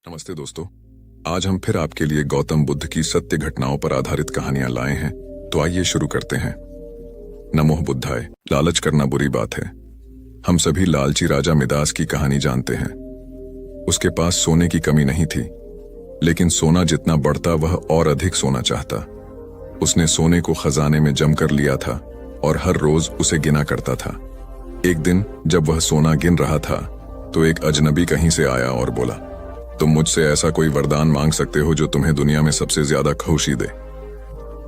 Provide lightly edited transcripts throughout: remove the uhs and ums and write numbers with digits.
नमस्ते दोस्तों। आज हम फिर आपके लिए गौतम बुद्ध की सत्य घटनाओं पर आधारित कहानियां लाए हैं। तो आइए शुरू करते हैं। नमोह बुद्धाय। लालच करना बुरी बात है। हम सभी लालची राजा मिदास की कहानी जानते हैं। उसके पास सोने की कमी नहीं थी, लेकिन सोना जितना बढ़ता वह और अधिक सोना चाहता। उसने सोने को खजाने में जमकर लिया था और हर रोज उसे गिना करता था। एक दिन जब वह सोना गिन रहा था तो एक अजनबी कहीं से आया और बोला, तुम मुझसे ऐसा कोई वरदान मांग सकते हो जो तुम्हें दुनिया में सबसे ज्यादा खुशी दे।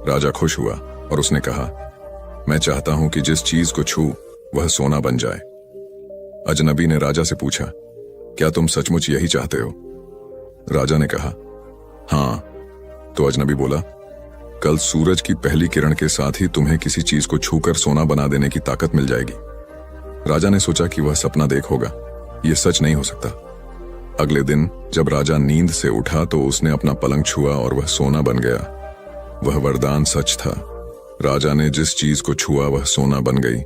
राजा खुश हुआ और उसने कहा, मैं चाहता हूं कि जिस चीज को छू वह सोना बन जाए। अजनबी ने राजा से पूछा, क्या तुम सचमुच यही चाहते हो? राजा ने कहा, हां। तो अजनबी बोला, कल सूरज की पहली किरण के साथ ही तुम्हें किसी चीज को छूकर सोना बना देने की ताकत मिल जाएगी। राजा ने सोचा कि वह सपना देख होगा, यह सच नहीं हो सकता। अगले दिन जब राजा नींद से उठा तो उसने अपना पलंग छुआ और वह सोना बन गया। वह वरदान सच था। राजा ने जिस चीज को छुआ वह सोना बन गई।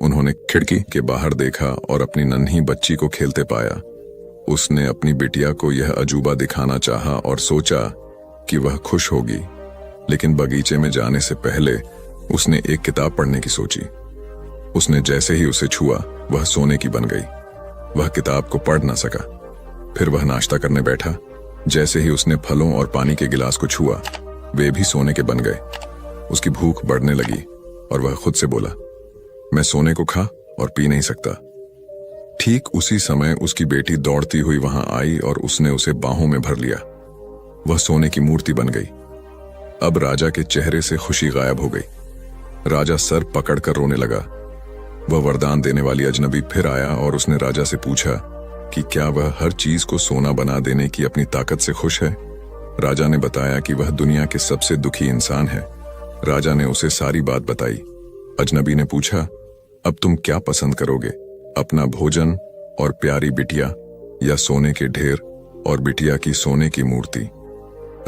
उन्होंने खिड़की के बाहर देखा और अपनी नन्ही बच्ची को खेलते पाया। उसने अपनी बिटिया को यह अजूबा दिखाना चाहा और सोचा कि वह खुश होगी, लेकिन बगीचे में जाने से पहले उसने एक किताब पढ़ने की सोची। उसने जैसे ही उसे छुआ वह सोने की बन गई। वह किताब को पढ़ न सका। फिर वह नाश्ता करने बैठा। जैसे ही उसने फलों और पानी के गिलास को छुआ वे भी सोने के बन गए। उसकी भूख बढ़ने लगी और वह खुद से बोला, मैं सोने को खा और पी नहीं सकता। ठीक उसी समय उसकी बेटी दौड़ती हुई वहां आई और उसने उसे बाहों में भर लिया। वह सोने की मूर्ति बन गई। अब राजा के चेहरे से खुशी गायब हो गई। राजा सर पकड़कर रोने लगा। वह वरदान देने वाली अजनबी फिर आया और उसने राजा से पूछा कि क्या वह हर चीज को सोना बना देने की अपनी ताकत से खुश है। राजा ने बताया कि वह दुनिया के सबसे दुखी इंसान है। राजा ने उसे सारी बात बताई। अजनबी ने पूछा, अब तुम क्या पसंद करोगे, अपना भोजन और प्यारी बिटिया या सोने के ढेर और बिटिया की सोने की मूर्ति?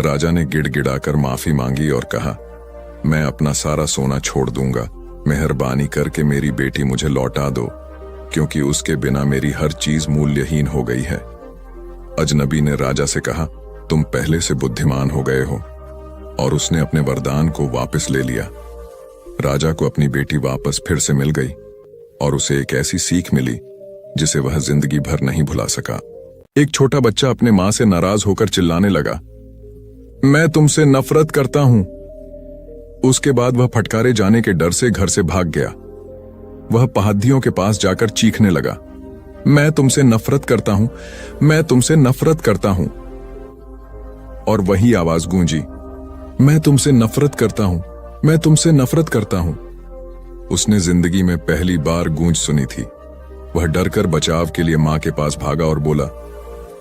राजा ने गिड़गिड़ाकर माफी मांगी और कहा, मैं अपना सारा सोना छोड़ दूंगा। मेहरबानी करके मेरी बेटी मुझे लौटा दो, क्योंकि उसके बिना मेरी हर चीज मूल्यहीन हो गई है। अजनबी ने राजा से कहा, तुम पहले से बुद्धिमान हो गए हो, और उसने अपने वरदान को वापस ले लिया। राजा को अपनी बेटी वापस फिर से मिल गई और उसे एक ऐसी सीख मिली जिसे वह जिंदगी भर नहीं भुला सका। एक छोटा बच्चा अपने मां से नाराज होकर चिल्लाने लगा, मैं तुमसे नफरत करता हूं। उसके बाद वह फटकारे जाने के डर से घर से भाग गया। वह पहाड़ियों के पास जाकर चीखने लगा, मैं तुमसे नफरत करता हूं, मैं तुमसे नफरत करता हूं। और वही आवाज गूंजी, मैं तुमसे नफरत करता हूं, मैं तुमसे नफरत करता हूं। उसने जिंदगी में पहली बार गूंज सुनी थी। वह डरकर बचाव के लिए मां के पास भागा और बोला,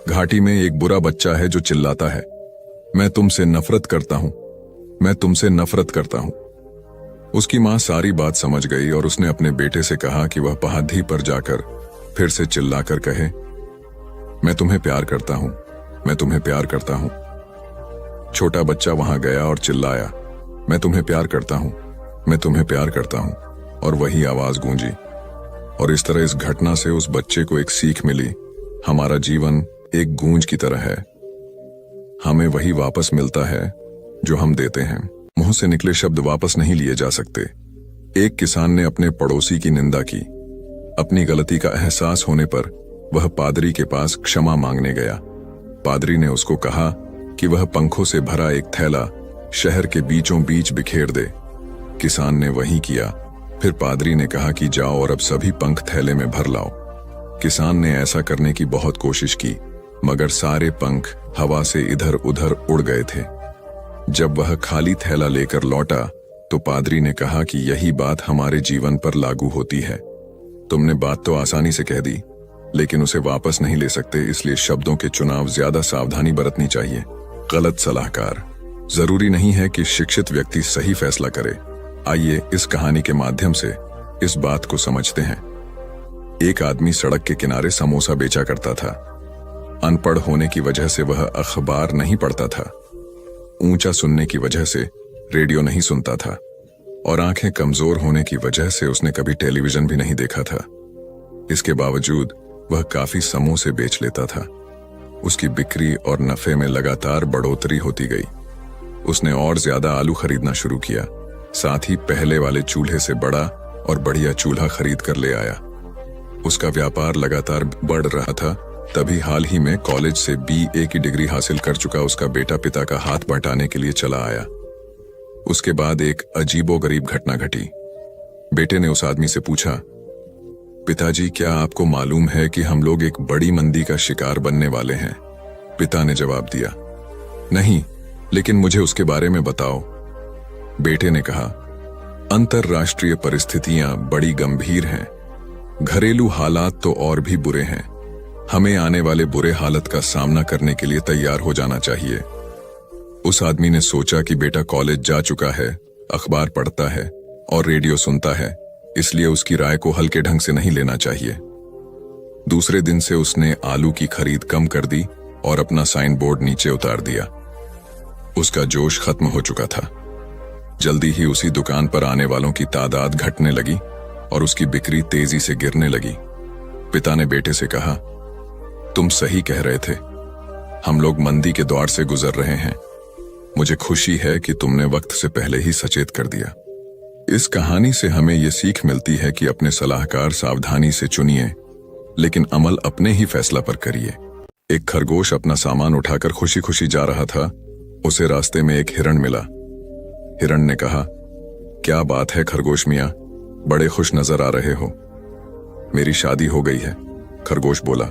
घाटी में एक बुरा बच्चा है जो चिल्लाता है, मैं तुमसे नफरत करता हूं, मैं तुमसे नफरत करता हूं। उसकी मां सारी बात समझ गई और उसने अपने बेटे से कहा कि वह पहाड़ी पर जाकर फिर से चिल्लाकर कहे, मैं तुम्हें प्यार करता हूं, मैं तुम्हें प्यार करता हूं। छोटा बच्चा वहां गया और चिल्लाया, मैं तुम्हें प्यार करता हूं, मैं तुम्हें प्यार करता हूं। और वही आवाज गूंजी। और इस तरह इस घटना से उस बच्चे को एक सीख मिली, हमारा जीवन एक गूंज की तरह है। हमें वही वापस मिलता है जो हम देते हैं। मुंह से निकले शब्द वापस नहीं लिए जा सकते। एक किसान ने अपने पड़ोसी की निंदा की। अपनी गलती का एहसास होने पर वह पादरी के पास क्षमा मांगने गया। पादरी ने उसको कहा कि वह पंखों से भरा एक थैला शहर के बीचों बीच बिखेर दे। किसान ने वही किया। फिर पादरी ने कहा कि जाओ और अब सभी पंख थैले में भर लाओ। किसान ने ऐसा करने की बहुत कोशिश की, मगर सारे पंख हवा से इधर उधर उड़ गए थे। जब वह खाली थैला लेकर लौटा तो पादरी ने कहा कि यही बात हमारे जीवन पर लागू होती है। तुमने बात तो आसानी से कह दी, लेकिन उसे वापस नहीं ले सकते, इसलिए शब्दों के चुनाव ज्यादा सावधानी बरतनी चाहिए। गलत सलाहकार। जरूरी नहीं है कि शिक्षित व्यक्ति सही फैसला करे। आइए इस कहानी के माध्यम से इस बात को समझते हैं। एक आदमी सड़क के किनारे समोसा बेचा करता था। अनपढ़ होने की वजह से वह अखबार नहीं पढ़ता था, ऊंचा सुनने की वजह से रेडियो नहीं सुनता था, और आंखें कमजोर होने की वजह से उसने कभी टेलीविजन भी नहीं देखा था। इसके बावजूद वह काफी समोसे बेच लेता था। उसकी बिक्री और नफे में लगातार बढ़ोतरी होती गई। उसने और ज्यादा आलू खरीदना शुरू किया, साथ ही पहले वाले चूल्हे से बड़ा और बढ़िया चूल्हा खरीद कर ले आया। उसका व्यापार लगातार बढ़ रहा था। तभी हाल ही में कॉलेज से BA की डिग्री हासिल कर चुका उसका बेटा पिता का हाथ बटाने के लिए चला आया। उसके बाद एक अजीबोगरीब घटना घटी। बेटे ने उस आदमी से पूछा, पिताजी क्या आपको मालूम है कि हम लोग एक बड़ी मंदी का शिकार बनने वाले हैं? पिता ने जवाब दिया, नहीं, लेकिन मुझे उसके बारे में बताओ। बेटे ने कहा, अंतरराष्ट्रीय परिस्थितियां बड़ी गंभीर हैं। घरेलू हालात तो और भी बुरे हैं। हमें आने वाले बुरे हालत का सामना करने के लिए तैयार हो जाना चाहिए। उस आदमी ने सोचा कि बेटा कॉलेज जा चुका है, अखबार पढ़ता है और रेडियो सुनता है, इसलिए उसकी राय को हल्के ढंग से नहीं लेना चाहिए। दूसरे दिन से उसने आलू की खरीद कम कर दी और अपना साइन बोर्ड नीचे उतार दिया। उसका जोश खत्म हो चुका था। जल्दी ही उसी दुकान पर आने वालों की तादाद घटने लगी और उसकी बिक्री तेजी से गिरने लगी। पिता ने बेटे से कहा, तुम सही कह रहे थे, हम लोग मंदी के दौर से गुजर रहे हैं। मुझे खुशी है कि तुमने वक्त से पहले ही सचेत कर दिया। इस कहानी से हमें यह सीख मिलती है कि अपने सलाहकार सावधानी से चुनिए, लेकिन अमल अपने ही फैसला पर करिए। एक खरगोश अपना सामान उठाकर खुशी खुशी जा रहा था। उसे रास्ते में एक हिरण मिला। हिरण ने कहा, क्या बात है खरगोश मियां, बड़े खुश नजर आ रहे हो। मेरी शादी हो गई है, खरगोश बोला।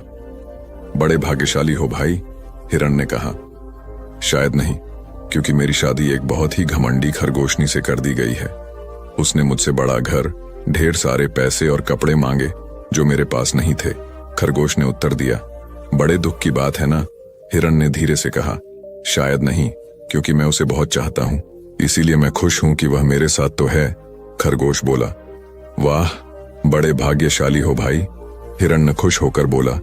बड़े भाग्यशाली हो भाई, हिरण ने कहा। शायद नहीं, क्योंकि मेरी शादी एक बहुत ही घमंडी खरगोशनी से कर दी गई है। उसने मुझसे बड़ा घर, ढेर सारे पैसे और कपड़े मांगे जो मेरे पास नहीं थे, खरगोश ने उत्तर दिया। बड़े दुख की बात है ना, हिरण ने धीरे से कहा। शायद नहीं, क्योंकि मैं उसे बहुत चाहता हूं, इसीलिए मैं खुश हूं कि वह मेरे साथ तो है, खरगोश बोला। वाह, बड़े भाग्यशाली हो भाई, हिरण ने खुश होकर बोला।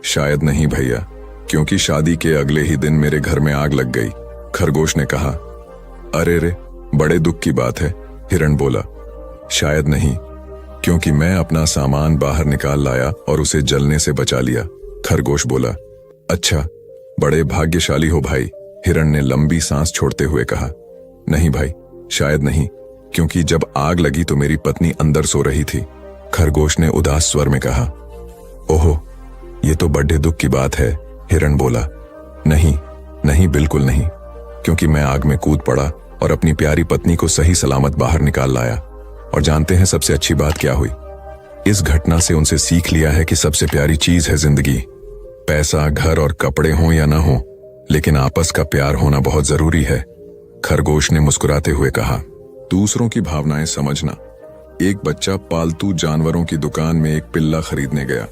शायद नहीं भैया, क्योंकि शादी के अगले ही दिन मेरे घर में आग लग गई, खरगोश ने कहा। अरे रे, बड़े दुख की बात है, हिरण बोला। शायद नहीं, क्योंकि मैं अपना सामान बाहर निकाल लाया और उसे जलने से बचा लिया, खरगोश बोला। अच्छा, बड़े भाग्यशाली हो भाई, हिरण ने लंबी सांस छोड़ते हुए कहा। नहीं भाई, शायद नहीं, क्योंकि जब आग लगी तो मेरी पत्नी अंदर सो रही थी, खरगोश ने उदास स्वर में कहा। ओहो, ये तो बड़े दुख की बात है, हिरण बोला। नहीं नहीं, बिल्कुल नहीं, क्योंकि मैं आग में कूद पड़ा और अपनी प्यारी पत्नी को सही सलामत बाहर निकाल लाया। और जानते हैं सबसे अच्छी बात क्या हुई? इस घटना से उनसे सीख लिया है कि सबसे प्यारी चीज है जिंदगी। पैसा, घर और कपड़े हों या ना हो, लेकिन आपस का प्यार होना बहुत जरूरी है, खरगोश ने मुस्कुराते हुए कहा। दूसरों की भावनाएं समझना। एक बच्चा पालतू जानवरों की दुकान में एक पिल्ला खरीदने गया।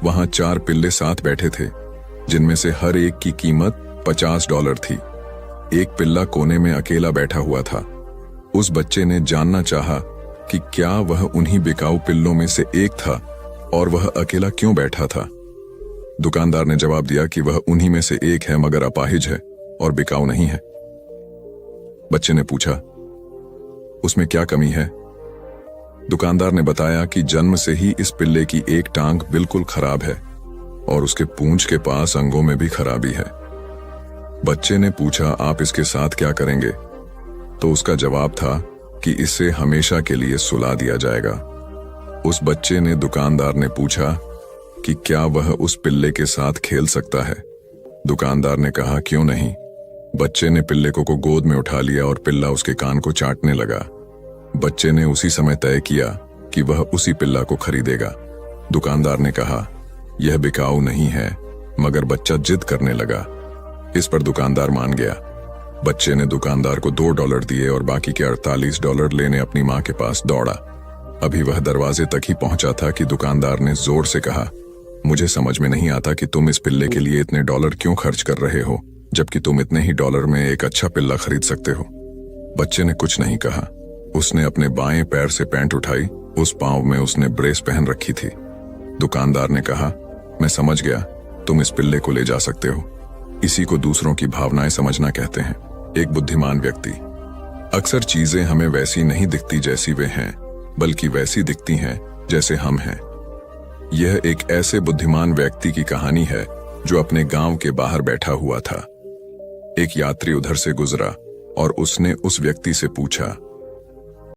वहां 4 पिल्ले साथ बैठे थे, जिनमें से हर एक की कीमत $50 थी। एक पिल्ला कोने में अकेला बैठा हुआ था। उस बच्चे ने जानना चाहा कि क्या वह उन्हीं बिकाऊ पिल्लों में से एक था और वह अकेला क्यों बैठा था। दुकानदार ने जवाब दिया कि वह उन्हीं में से एक है, मगर अपाहिज है और बिकाऊ नहीं है। बच्चे ने पूछा, उसमें क्या कमी है? दुकानदार ने बताया कि जन्म से ही इस पिल्ले की एक टांग बिल्कुल खराब है और उसके पूंछ के पास अंगों में भी खराबी है। बच्चे ने पूछा, आप इसके साथ क्या करेंगे? तो उसका जवाब था कि इसे हमेशा के लिए सुला दिया जाएगा। उस बच्चे ने दुकानदार ने पूछा कि क्या वह उस पिल्ले के साथ खेल सकता है? दुकानदार ने कहा, क्यों नहीं। बच्चे ने पिल्ले को गोद में उठा लिया और पिल्ला उसके कान को चाटने लगा। बच्चे ने उसी समय तय किया कि वह उसी पिल्ला को खरीदेगा। दुकानदार ने कहा, यह बिकाऊ नहीं है, मगर बच्चा जिद करने लगा। इस पर दुकानदार मान गया। बच्चे ने दुकानदार को $2 दिए और बाकी के $48 लेने अपनी मां के पास दौड़ा। अभी वह दरवाजे तक ही पहुंचा था कि दुकानदार ने जोर से कहा, मुझे समझ में नहीं आता कि तुम इस पिल्ले के लिए इतने डॉलर क्यों खर्च कर रहे हो, जबकि तुम इतने ही डॉलर में एक अच्छा पिल्ला खरीद सकते हो। बच्चे ने कुछ नहीं कहा। उसने अपने बाएं पैर से पैंट उठाई। उस पांव में उसने ब्रेस पहन रखी थी। दुकानदार ने कहा, मैं समझ गया, तुम इस पिल्ले को ले जा सकते हो। इसी को दूसरों की भावनाएं समझना कहते हैं। एक बुद्धिमान व्यक्ति। अक्सर चीजें हमें वैसी नहीं दिखती जैसी वे हैं, बल्कि वैसी दिखती हैं जैसे हम हैं। यह एक ऐसे बुद्धिमान व्यक्ति की कहानी है जो अपने गांव के बाहर बैठा हुआ था। एक यात्री उधर से गुजरा और उसने उस व्यक्ति से पूछा,